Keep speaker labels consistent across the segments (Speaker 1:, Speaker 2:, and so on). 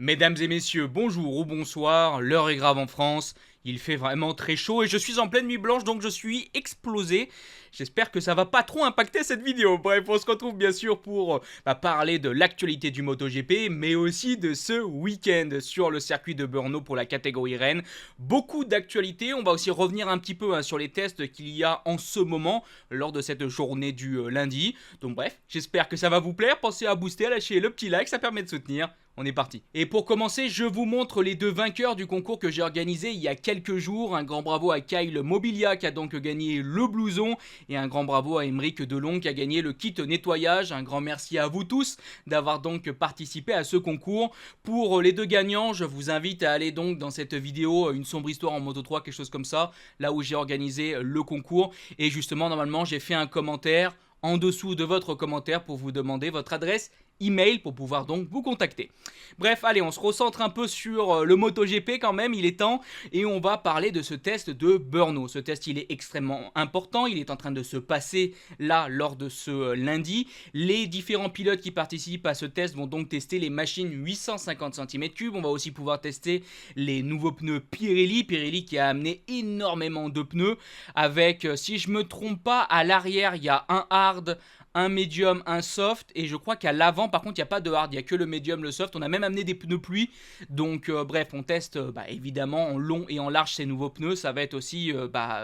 Speaker 1: Mesdames et messieurs, bonjour ou bonsoir, l'heure est grave en France, il fait vraiment très chaud et je suis en pleine nuit blanche donc je suis explosé. J'espère que ça va pas trop impacter cette vidéo. Bref, on se retrouve bien sûr pour parler de l'actualité du MotoGP, mais aussi de ce week-end sur le circuit de Brno pour la catégorie Rennes. Beaucoup d'actualités, on va aussi revenir un petit peu sur les tests qu'il y a en ce moment lors de cette journée du lundi. Donc bref, j'espère que ça va vous plaire, pensez à booster, à lâcher le petit like, ça permet de soutenir. On est parti. Et pour commencer, je vous montre les deux vainqueurs du concours que j'ai organisé il y a quelques jours. Un grand bravo à Kyle Mobilia qui a donc gagné le blouson et un grand bravo à Émeric Delon qui a gagné le kit nettoyage. Un grand merci à vous tous d'avoir donc participé à ce concours. Pour les deux gagnants, je vous invite à aller donc dans cette vidéo Une sombre histoire en Moto 3, quelque chose comme ça, là où j'ai organisé le concours. Et justement, normalement, j'ai fait un commentaire en dessous de votre commentaire pour vous demander votre adresse email pour pouvoir donc vous contacter. Bref, allez, on se recentre un peu sur le MotoGP quand même, il est temps, et on va parler de ce test de Brno. Ce test, il est extrêmement important, il est en train de se passer là lors de ce lundi. Les différents pilotes qui participent à ce test vont donc tester les machines 850 cm3. On va aussi pouvoir tester les nouveaux pneus Pirelli. Pirelli qui a amené énormément de pneus avec, si je me trompe pas, à l'arrière, il y a un hard, un medium, un soft, et je crois qu'à l'avant par contre il n'y a pas de hard, il n'y a que le medium, le soft. On a même amené des pneus pluie, donc bref, on teste évidemment en long et en large ces nouveaux pneus. Ça va être aussi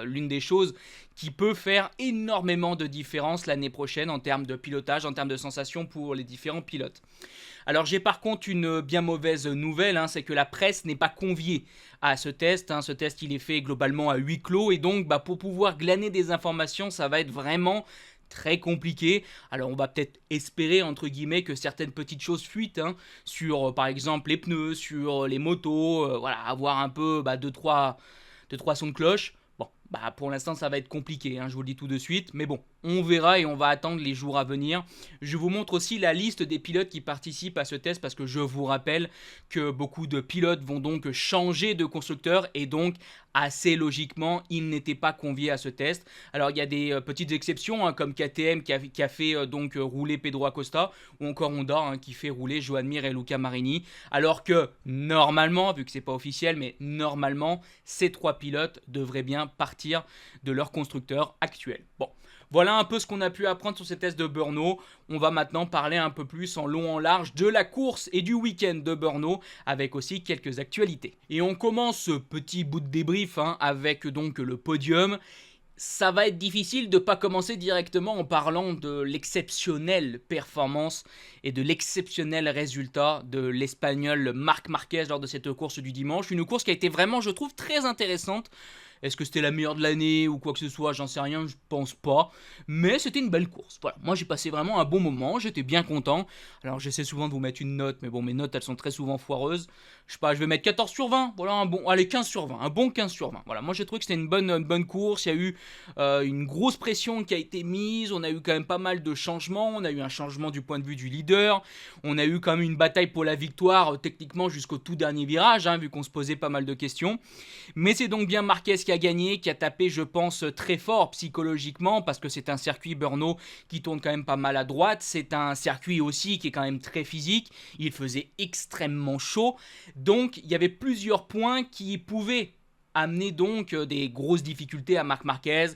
Speaker 1: l'une des choses qui peut faire énormément de différence l'année prochaine en termes de pilotage, en termes de sensations pour les différents pilotes. Alors j'ai par contre une bien mauvaise nouvelle, c'est que la presse n'est pas conviée à ce test. Ce test il est fait globalement à huis clos, et donc pour pouvoir glaner des informations ça va être vraiment très compliqué. Alors on va peut-être espérer entre guillemets que certaines petites choses fuitent sur par exemple les pneus, sur les motos, voilà, avoir un peu 2-3 sons de cloche. Bon, pour l'instant ça va être compliqué, je vous le dis tout de suite, mais bon, on verra et on va attendre les jours à venir. Je vous montre aussi la liste des pilotes qui participent à ce test parce que je vous rappelle que beaucoup de pilotes vont donc changer de constructeur et donc assez logiquement ils n'étaient pas conviés à ce test. Alors il y a des petites exceptions comme KTM qui a fait donc rouler Pedro Acosta, ou encore Honda qui fait rouler Joan Mir et Luca Marini, alors que normalement, vu que c'est pas officiel, mais normalement ces trois pilotes devraient bien partir de leur constructeur actuel. Bon, voilà un peu ce qu'on a pu apprendre sur ces tests de Brno. On va maintenant parler un peu plus en long en large de la course et du week-end de Brno, avec aussi quelques actualités. Et on commence ce petit bout de débrief avec donc le podium. Ça va être difficile de ne pas commencer directement en parlant de l'exceptionnelle performance et de l'exceptionnel résultat de l'Espagnol Marc Marquez lors de cette course du dimanche. Une course qui a été vraiment, je trouve, très intéressante. Est-ce que c'était la meilleure de l'année ou quoi que ce soit, j'en sais rien, je pense pas. Mais c'était une belle course. Voilà, moi j'ai passé vraiment un bon moment, j'étais bien content. Alors j'essaie souvent de vous mettre une note, mais bon, mes notes elles sont très souvent foireuses. Je sais pas, je vais mettre 14 sur 20. Voilà, allez, 15 sur 20, un bon 15 sur 20. Voilà, moi j'ai trouvé que c'était une bonne course. Il y a eu une grosse pression qui a été mise. On a eu quand même pas mal de changements. On a eu un changement du point de vue du leader. On a eu quand même une bataille pour la victoire, techniquement jusqu'au tout dernier virage, vu qu'on se posait pas mal de questions. Mais c'est donc bien Marquez qui a gagné, qui a tapé, je pense, très fort psychologiquement, parce que c'est un circuit Brno qui tourne quand même pas mal à droite. C'est un circuit aussi qui est quand même très physique. Il faisait extrêmement chaud. Donc, il y avait plusieurs points qui pouvaient amener donc des grosses difficultés à Marc Marquez.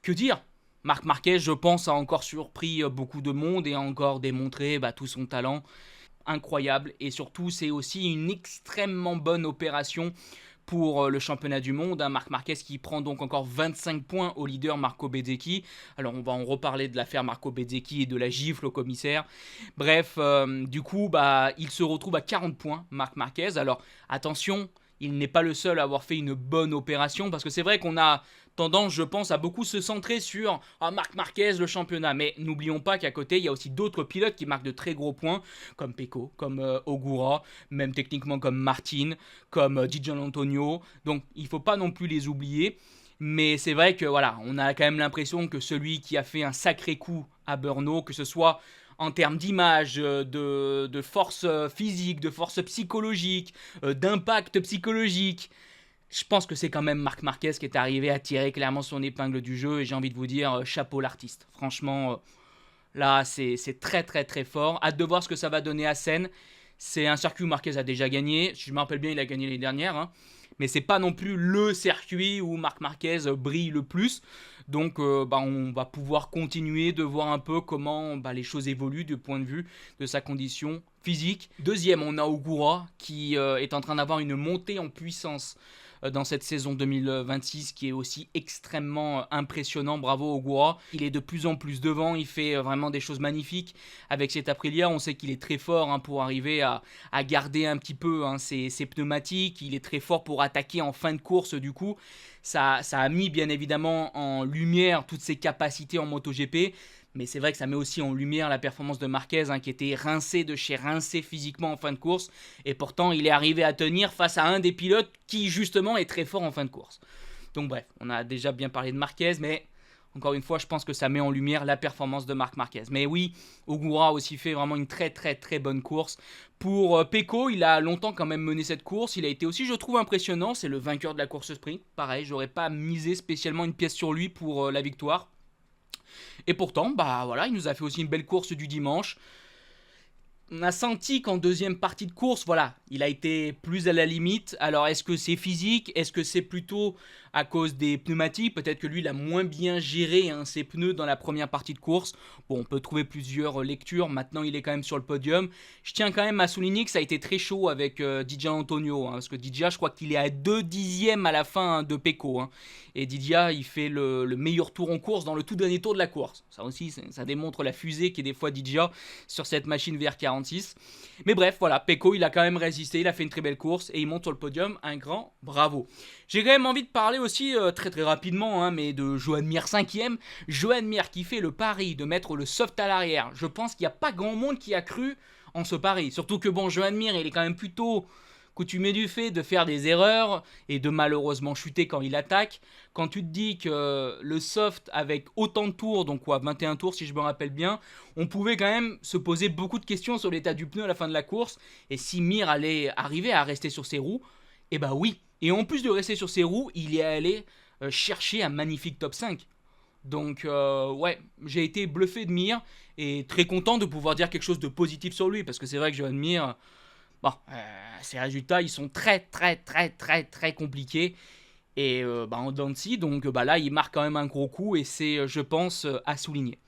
Speaker 1: Que dire ? Marc Marquez, je pense, a encore surpris beaucoup de monde et a encore démontré tout son talent incroyable. Et surtout, c'est aussi une extrêmement bonne opération pour le championnat du monde. Marc Marquez qui prend donc encore 25 points au leader Marco Bezzecchi. Alors on va en reparler de l'affaire Marco Bezzecchi et de la gifle au commissaire. Bref, du coup, il se retrouve à 40 points, Marc Marquez. Alors attention, il n'est pas le seul à avoir fait une bonne opération, parce que c'est vrai qu'on a tendance, je pense, à beaucoup se centrer sur Marc Marquez, le championnat. Mais n'oublions pas qu'à côté, il y a aussi d'autres pilotes qui marquent de très gros points, comme Pecco, comme Ogura, même techniquement comme Martin, comme Di Giannantonio. Donc, il ne faut pas non plus les oublier. Mais c'est vrai que voilà, on a quand même l'impression que celui qui a fait un sacré coup à Brno, que ce soit en termes d'image, de force physique, de force psychologique, d'impact psychologique, je pense que c'est quand même Marc Marquez qui est arrivé à tirer clairement son épingle du jeu, et j'ai envie de vous dire chapeau l'artiste. Franchement, là c'est très très très fort. Hâte de voir ce que ça va donner à Sennes. C'est un circuit où Marquez a déjà gagné. Si je me rappelle bien, il a gagné l'année dernière. Hein. Mais c'est pas non plus le circuit où Marc Marquez brille le plus. Donc on va pouvoir continuer de voir un peu comment les choses évoluent du point de vue de sa condition physique. Deuxième, on a Ogura qui est en train d'avoir une montée en puissance dans cette saison 2026 qui est aussi extrêmement impressionnant. Bravo Ogura. Il est de plus en plus devant, il fait vraiment des choses magnifiques avec cette Aprilia. On sait qu'il est très fort pour arriver à garder un petit peu ses pneumatiques. Il est très fort pour attaquer en fin de course du coup. Ça a mis bien évidemment en lumière toutes ses capacités en MotoGP. Mais c'est vrai que ça met aussi en lumière la performance de Marquez qui était rincé de chez rincé physiquement en fin de course. Et pourtant, il est arrivé à tenir face à un des pilotes qui justement est très fort en fin de course. Donc bref, on a déjà bien parlé de Marquez, mais encore une fois, je pense que ça met en lumière la performance de Marc Marquez. Mais oui, Ogura a aussi fait vraiment une très très très bonne course. Pour Pecco, il a longtemps quand même mené cette course. Il a été aussi, je trouve, impressionnant. C'est le vainqueur de la course sprint. Pareil, j'aurais pas misé spécialement une pièce sur lui pour la victoire. Et pourtant, il nous a fait aussi une belle course du dimanche. On a senti qu'en deuxième partie de course, il a été plus à la limite. Alors, est-ce que c'est physique? Est-ce que c'est plutôt à cause des pneumatiques? Peut-être que lui, il a moins bien géré ses pneus dans la première partie de course. Bon, on peut trouver plusieurs lectures. Maintenant, il est quand même sur le podium. Je tiens quand même à souligner que ça a été très chaud avec Didia Antonio. Parce que Didia, je crois qu'il est à 2 dixièmes à la fin de Pecco. Et Didia, il fait le meilleur tour en course dans le tout dernier tour de la course. Ça aussi, ça démontre la fusée qui est des fois Didia sur cette machine VR46. Mais bref, Pecco, il a quand même résisté, il a fait une très belle course et il monte sur le podium, un grand bravo. J'ai quand même envie de parler aussi très très rapidement, mais de Joan Mir 5ème. Joan Mir qui fait le pari de mettre le soft à l'arrière. Je pense qu'il n'y a pas grand monde qui a cru en ce pari. Surtout que Joan Mir, il est quand même plutôt coutumé du fait de faire des erreurs et de malheureusement chuter quand il attaque. Quand tu te dis que le soft avec autant de tours, donc 21 tours si je me rappelle bien, on pouvait quand même se poser beaucoup de questions sur l'état du pneu à la fin de la course et si Mir allait arriver à rester sur ses roues, oui. Et en plus de rester sur ses roues, il est allé chercher un magnifique top 5. Donc j'ai été bluffé de Mir et très content de pouvoir dire quelque chose de positif sur lui parce que c'est vrai que Joan Mir, ses résultats ils sont très très très très très compliqués et en dents de scie, donc là il marque quand même un gros coup et c'est je pense à souligner.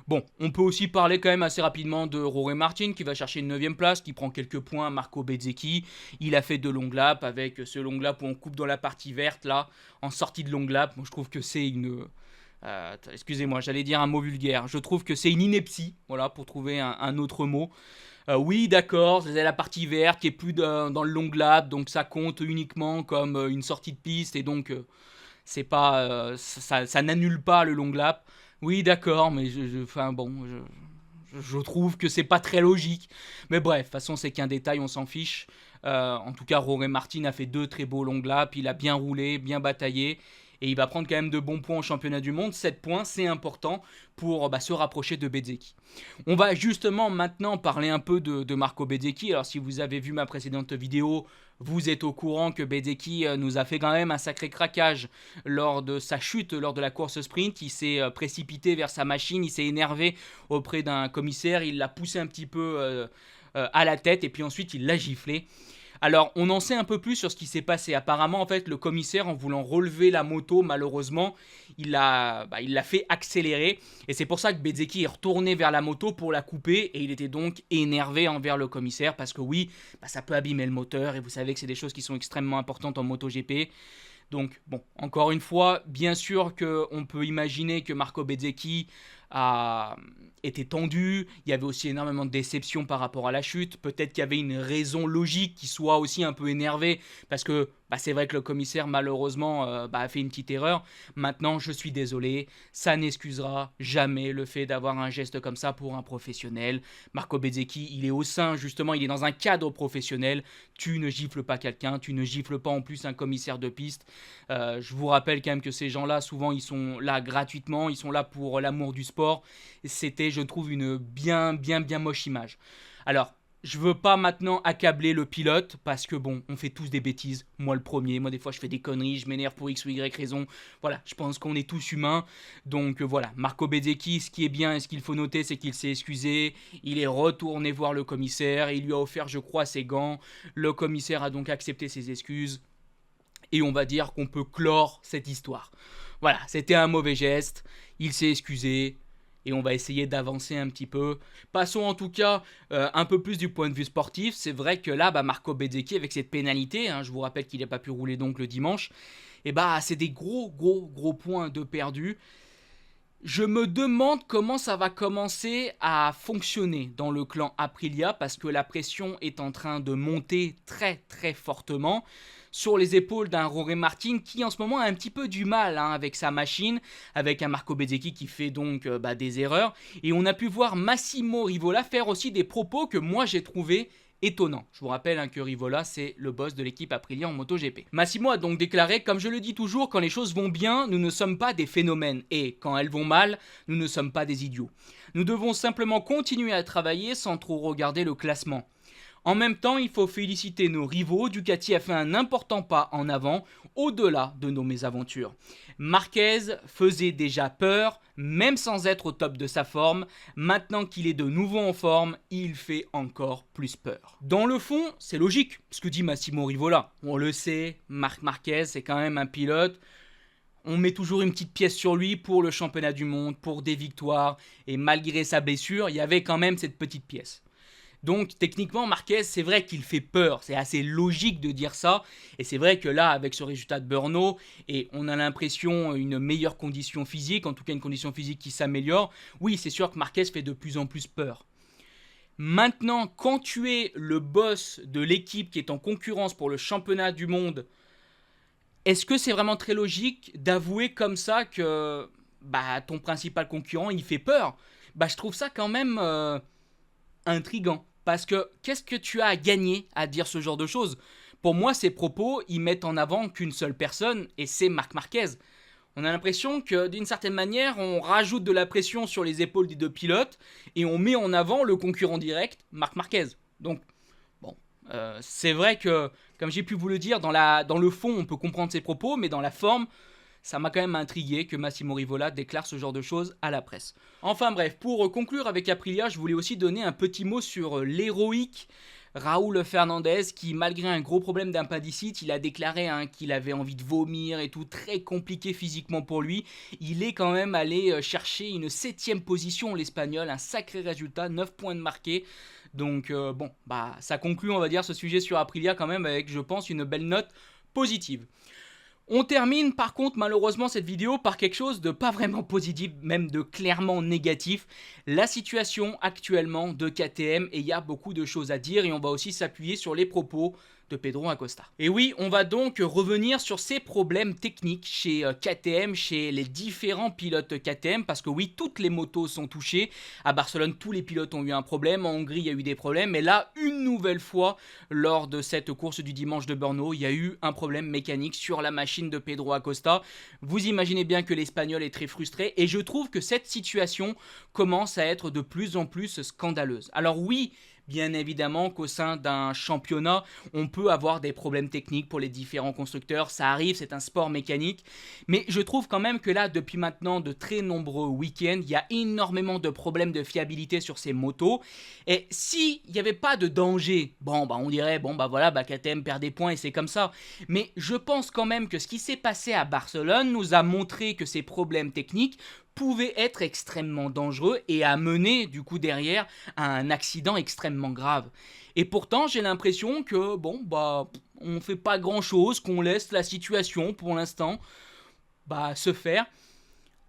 Speaker 1: Bon, on peut aussi parler quand même assez rapidement de Jorge Martin qui va chercher une 9ème place, qui prend quelques points à Marco Bezzecchi. Il a fait 2 long laps avec ce long lap où on coupe dans la partie verte là, en sortie de long lap. Moi je trouve que c'est une... excusez-moi, j'allais dire un mot vulgaire. Je trouve que c'est une ineptie, pour trouver un autre mot. Oui, d'accord, c'est la partie verte qui est plus dans le long lap, donc ça compte uniquement comme une sortie de piste et donc c'est pas, ça n'annule pas le long lap. Oui, d'accord, mais je trouve que c'est pas très logique. Mais bref, de toute façon, c'est qu'un détail, on s'en fiche. En tout cas, Jorge Martin a fait 2 très beaux long laps, il a bien roulé, bien bataillé. Et il va prendre quand même de bons points au championnat du monde. 7 points, c'est important pour se rapprocher de Bezzecchi. On va justement maintenant parler un peu de Marco Bezzecchi. Alors si vous avez vu ma précédente vidéo, vous êtes au courant que Bezzecchi nous a fait quand même un sacré craquage lors de sa chute, lors de la course sprint. Il s'est précipité vers sa machine, il s'est énervé auprès d'un commissaire, il l'a poussé un petit peu à la tête et puis ensuite il l'a giflé. Alors, on en sait un peu plus sur ce qui s'est passé. Apparemment, en fait, le commissaire, en voulant relever la moto, malheureusement, il l'a fait accélérer. Et c'est pour ça que Bezzecchi est retourné vers la moto pour la couper. Et il était donc énervé envers le commissaire. Parce que oui, ça peut abîmer le moteur. Et vous savez que c'est des choses qui sont extrêmement importantes en MotoGP. Donc, bon, encore une fois, bien sûr qu'on peut imaginer que Marco Bezzecchi a été tendu. Il y avait aussi énormément de déception par rapport à la chute. Peut-être qu'il y avait une raison logique qui soit aussi un peu énervé parce que c'est vrai que le commissaire malheureusement a fait une petite erreur. Maintenant, je suis désolé, ça n'excusera jamais le fait d'avoir un geste comme ça pour un professionnel. Marco Bezzecchi, il est au sein justement, il est dans un cadre professionnel. Tu ne gifles pas quelqu'un, tu ne gifles pas en plus un commissaire de piste. Je vous rappelle quand même que ces gens-là, souvent, ils sont là gratuitement, ils sont là pour l'amour du sport. C'était, je trouve, une bien moche image. Alors, Je veux pas maintenant accabler le pilote parce que bon, on fait tous des bêtises. Moi le premier, moi des fois je fais des conneries, je m'énerve pour X ou Y raison. Voilà, je pense qu'on est tous humains. Donc voilà, Marco Bezzecchi, ce qui est bien et ce qu'il faut noter, c'est qu'il s'est excusé. Il est retourné voir le commissaire, il lui a offert, je crois, ses gants. Le commissaire a donc accepté ses excuses. Et on va dire qu'on peut clore cette histoire. Voilà, c'était un mauvais geste, il s'est excusé, et on va essayer d'avancer un petit peu. Passons en tout cas un peu plus du point de vue sportif. C'est vrai que là, Marco Bezzecchi, avec cette pénalité, je vous rappelle qu'il n'a pas pu rouler donc le dimanche, et c'est des gros points de perdu. Je me demande comment ça va commencer à fonctionner dans le clan Aprilia parce que la pression est en train de monter très fortement sur les épaules d'un Jorge Martin qui en ce moment a un petit peu du mal avec sa machine, avec un Marco Bezzecchi qui fait donc des erreurs. Et on a pu voir Massimo Rivola faire aussi des propos que moi j'ai trouvé étonnant. Je vous rappelle que Rivola, c'est le boss de l'équipe Aprilia en MotoGP. Massimo a donc déclaré: comme je le dis toujours, quand les choses vont bien, nous ne sommes pas des phénomènes. Et quand elles vont mal, nous ne sommes pas des idiots. Nous devons simplement continuer à travailler sans trop regarder le classement. En même temps, il faut féliciter nos rivaux. Ducati a fait un important pas en avant, au-delà de nos mésaventures. Marquez faisait déjà peur, même sans être au top de sa forme. Maintenant qu'il est de nouveau en forme, il fait encore plus peur. Dans le fond, c'est logique, ce que dit Massimo Rivola. On le sait, Marc Marquez, c'est quand même un pilote. On met toujours une petite pièce sur lui pour le championnat du monde, pour des victoires. Et malgré sa blessure, il y avait quand même cette petite pièce. Donc techniquement Marquez, c'est vrai qu'il fait peur, c'est assez logique de dire ça, et c'est vrai que là avec ce résultat de Brno, et on a l'impression une meilleure condition physique, en tout cas une condition physique qui s'améliore, oui c'est sûr que Marquez fait de plus en plus peur. Maintenant, quand tu es le boss de l'équipe qui est en concurrence pour le championnat du monde, est-ce que c'est vraiment très logique d'avouer comme ça que ton principal concurrent il fait peur? Je trouve ça quand même intriguant. Parce que qu'est-ce que tu as à gagner à dire ce genre de choses? Pour moi, ces propos, ils mettent en avant qu'une seule personne, et c'est Marc Marquez. On a l'impression que d'une certaine manière, on rajoute de la pression sur les épaules des deux pilotes, et on met en avant le concurrent direct, Marc Marquez. Donc, bon, c'est vrai que, comme j'ai pu vous le dire, dans le fond, on peut comprendre ses propos, mais dans la forme, ça m'a quand même intrigué que Massimo Rivola déclare ce genre de choses à la presse. Enfin bref, pour conclure avec Aprilia, je voulais aussi donner un petit mot sur l'héroïque Raúl Fernandez qui, malgré un gros problème d'appendicite, il a déclaré qu'il avait envie de vomir et tout, très compliqué physiquement pour lui. Il est quand même allé chercher une 7ème position, l'Espagnol, un sacré résultat, 9 points de marqué. Donc ça conclut, on va dire, ce sujet sur Aprilia quand même avec, je pense, une belle note positive. On termine par contre malheureusement cette vidéo par quelque chose de pas vraiment positif, même de clairement négatif. La situation actuellement de KTM, et il y a beaucoup de choses à dire et on va aussi s'appuyer sur les propos de Pedro Acosta. Et oui, on va donc revenir sur ces problèmes techniques chez KTM, chez les différents pilotes KTM, parce que oui, toutes les motos sont touchées. À Barcelone, tous les pilotes ont eu un problème, en Hongrie, il y a eu des problèmes, et là, une nouvelle fois, lors de cette course du dimanche de Brno, il y a eu un problème mécanique sur la machine de Pedro Acosta. Vous imaginez bien que l'Espagnol est très frustré, et je trouve que cette situation commence à être de plus en plus scandaleuse. Alors oui, bien évidemment qu'au sein d'un championnat, on peut avoir des problèmes techniques pour les différents constructeurs, ça arrive, c'est un sport mécanique, mais je trouve quand même que là, depuis maintenant de très nombreux week-ends, il y a énormément de problèmes de fiabilité sur ces motos, et s'il n'y avait pas de danger, on dirait, KTM perd des points et c'est comme ça, mais je pense quand même que ce qui s'est passé à Barcelone nous a montré que ces problèmes techniques pouvait être extrêmement dangereux et amener du coup derrière à un accident extrêmement grave. Et pourtant j'ai l'impression que on fait pas grand chose, qu'on laisse la situation pour l'instant se faire.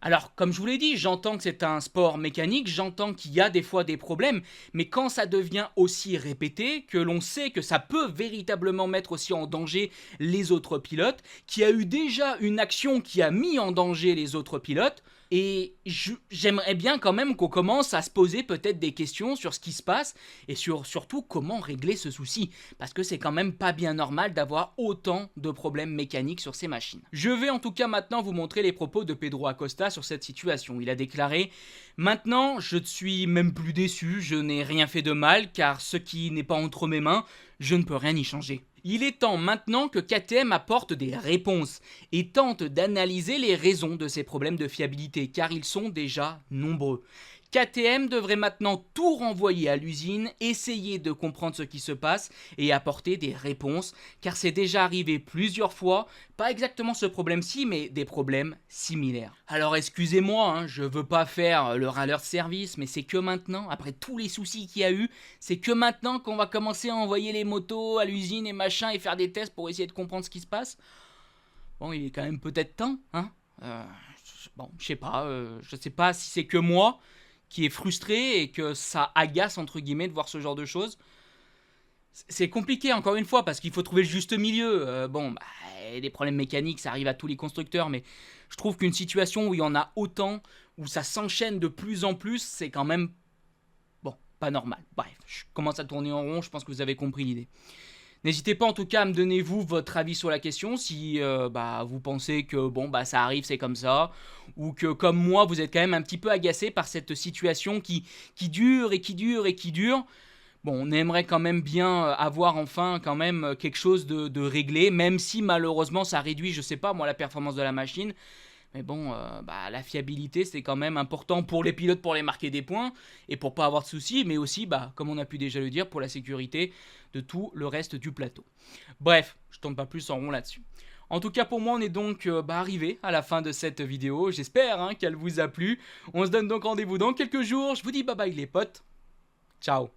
Speaker 1: Alors comme je vous l'ai dit, j'entends que c'est un sport mécanique, j'entends qu'il y a des fois des problèmes, mais quand ça devient aussi répété, que l'on sait que ça peut véritablement mettre aussi en danger les autres pilotes, qu'il y a eu déjà une action qui a mis en danger les autres pilotes, Et j'aimerais bien quand même qu'on commence à se poser peut-être des questions sur ce qui se passe et surtout comment régler ce souci. Parce que c'est quand même pas bien normal d'avoir autant de problèmes mécaniques sur ces machines. Je vais en tout cas maintenant vous montrer les propos de Pedro Acosta sur cette situation. Il a déclaré « Maintenant, je ne suis même plus déçu, je n'ai rien fait de mal car ce qui n'est pas entre mes mains, je ne peux rien y changer. » Il est temps maintenant que KTM apporte des réponses et tente d'analyser les raisons de ces problèmes de fiabilité car ils sont déjà nombreux. KTM devrait maintenant tout renvoyer à l'usine, essayer de comprendre ce qui se passe et apporter des réponses car c'est déjà arrivé plusieurs fois, pas exactement ce problème-ci mais des problèmes similaires. Alors excusez-moi, je veux pas faire le râleur de service mais c'est que maintenant, après tous les soucis qu'il y a eu, c'est que maintenant qu'on va commencer à envoyer les motos à l'usine et machin et faire des tests pour essayer de comprendre ce qui se passe. Bon, il est quand même peut-être temps, bon, je sais pas si c'est que moi qui est frustré et que ça agace entre guillemets de voir ce genre de choses. C'est compliqué encore une fois parce qu'il faut trouver le juste milieu. Les problèmes mécaniques ça arrive à tous les constructeurs mais je trouve qu'une situation où il y en a autant, où ça s'enchaîne de plus en plus, c'est quand même pas normal. Bref, je commence à tourner en rond, je pense que vous avez compris l'idée. N'hésitez pas en tout cas à me donner vous votre avis sur la question si vous pensez que ça arrive, c'est comme ça, ou que comme moi vous êtes quand même un petit peu agacé par cette situation qui dure et qui dure et qui dure. Bon, on aimerait quand même bien avoir enfin quand même quelque chose de réglé, même si malheureusement ça réduit, je sais pas moi, la performance de la machine. Mais bon, la fiabilité c'est quand même important pour les pilotes pour les marquer des points et pour pas avoir de soucis, mais aussi, comme on a pu déjà le dire, pour la sécurité de tout le reste du plateau. Bref, je tourne pas plus en rond là-dessus. En tout cas pour moi on est donc arrivé à la fin de cette vidéo, j'espère qu'elle vous a plu. On se donne donc rendez-vous dans quelques jours, je vous dis bye bye les potes, ciao.